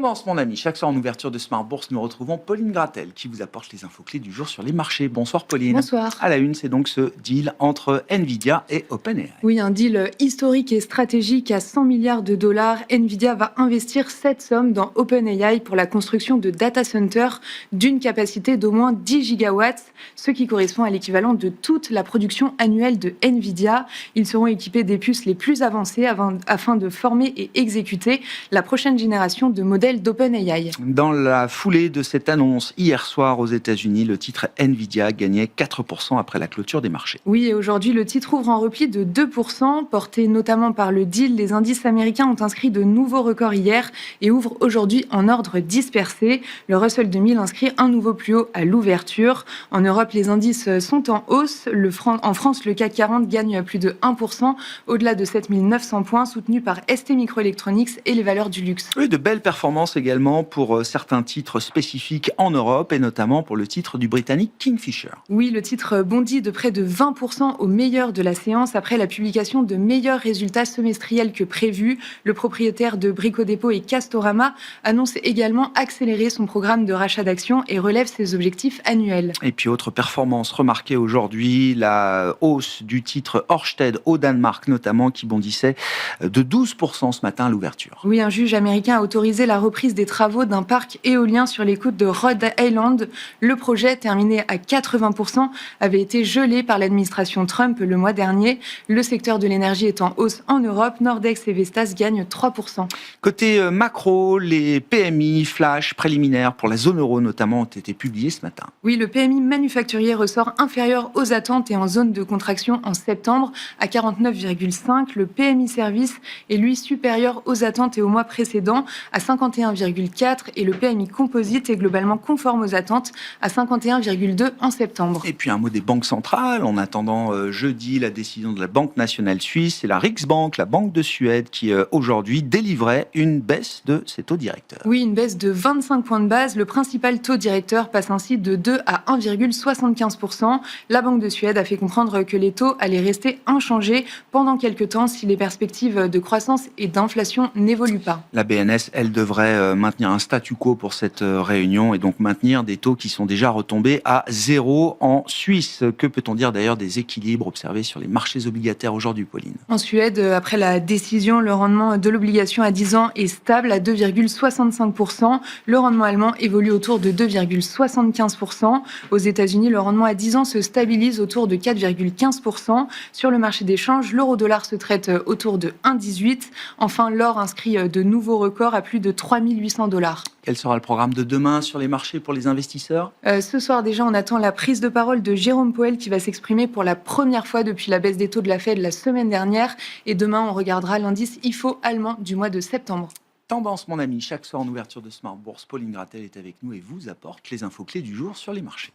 Tendance, mon ami. Chaque soir en ouverture de Smart Bourse, nous retrouvons Pauline Gratel qui vous apporte les infos clés du jour sur les marchés. Bonsoir Pauline. Bonsoir. À la une, c'est donc ce deal entre Nvidia et OpenAI. Oui, un deal historique et stratégique à 100 milliards de dollars. Nvidia va investir cette somme dans OpenAI pour la construction de data centers d'une capacité d'au moins 10 gigawatts, ce qui correspond à l'équivalent de toute la production annuelle de Nvidia. Ils seront équipés des puces les plus avancées afin de former et exécuter la prochaine génération de modèles d'OpenAI. Dans la foulée de cette annonce, hier soir aux États-Unis, le titre Nvidia gagnait 4% après la clôture des marchés. Oui, et aujourd'hui, le titre ouvre en repli de 2%, porté notamment par le deal. Les indices américains ont inscrit de nouveaux records hier et ouvrent aujourd'hui en ordre dispersé. Le Russell 2000 inscrit un nouveau plus haut à l'ouverture. En Europe, les indices sont en hausse. En France, le CAC 40 gagne plus de 1%, au-delà de 7 900 points, soutenu par ST Microelectronics et les valeurs du luxe. Oui, de belles performances également pour certains titres spécifiques en Europe et notamment pour le titre du britannique Kingfisher. Oui, le titre bondit de près de 20% au meilleur de la séance après la publication de meilleurs résultats semestriels que prévu. Le propriétaire de Brico Dépôt et Castorama annonce également accélérer son programme de rachat d'actions et relève ses objectifs annuels. Et puis autre performance remarquée aujourd'hui, la hausse du titre Ørsted au Danemark notamment qui bondissait de 12% ce matin à l'ouverture. Oui, un juge américain a autorisé la reprise des travaux d'un parc éolien sur les côtes de Rhode Island. Le projet, terminé à 80%, avait été gelé par l'administration Trump le mois dernier. Le secteur de l'énergie est en hausse en Europe. Nordex et Vestas gagnent 3%. Côté macro, les PMI flash préliminaires pour la zone euro notamment ont été publiés ce matin. Oui, le PMI manufacturier ressort inférieur aux attentes et en zone de contraction en septembre à 49,5. Le PMI service est lui supérieur aux attentes et au mois précédent à 51,4 et le PMI composite est globalement conforme aux attentes à 51,2 en septembre. Et puis un mot des banques centrales, en attendant jeudi la décision de la Banque nationale suisse et la Riksbank, la Banque de Suède, qui aujourd'hui délivrait une baisse de ses taux directeurs. Oui, une baisse de 25 points de base. Le principal taux directeur passe ainsi de 2 à 1,75%. La Banque de Suède a fait comprendre que les taux allaient rester inchangés pendant quelques temps si les perspectives de croissance et d'inflation n'évoluent pas. La BNS, elle, devrait maintenir un statu quo pour cette réunion et donc maintenir des taux qui sont déjà retombés à 0 en Suisse. Que peut-on dire d'ailleurs des équilibres observés sur les marchés obligataires aujourd'hui, Pauline ? En Suède, après la décision, le rendement de l'obligation à 10 ans est stable à 2,65%. Le rendement allemand évolue autour de 2,75%. Aux États-Unis, le rendement à 10 ans se stabilise autour de 4,15%. Sur le marché des changes, l'euro-dollar se traite autour de 1,18. Enfin, l'or inscrit de nouveaux records à plus de 3 800 $. Quel sera le programme de demain sur les marchés pour les investisseurs ? Ce soir déjà, on attend la prise de parole de Jérôme Powell qui va s'exprimer pour la première fois depuis la baisse des taux de la Fed la semaine dernière. Et demain, on regardera l'indice IFO allemand du mois de septembre. Tendance, mon ami, chaque soir en ouverture de Smart Bourse, Pauline Gratel est avec nous et vous apporte les infos clés du jour sur les marchés.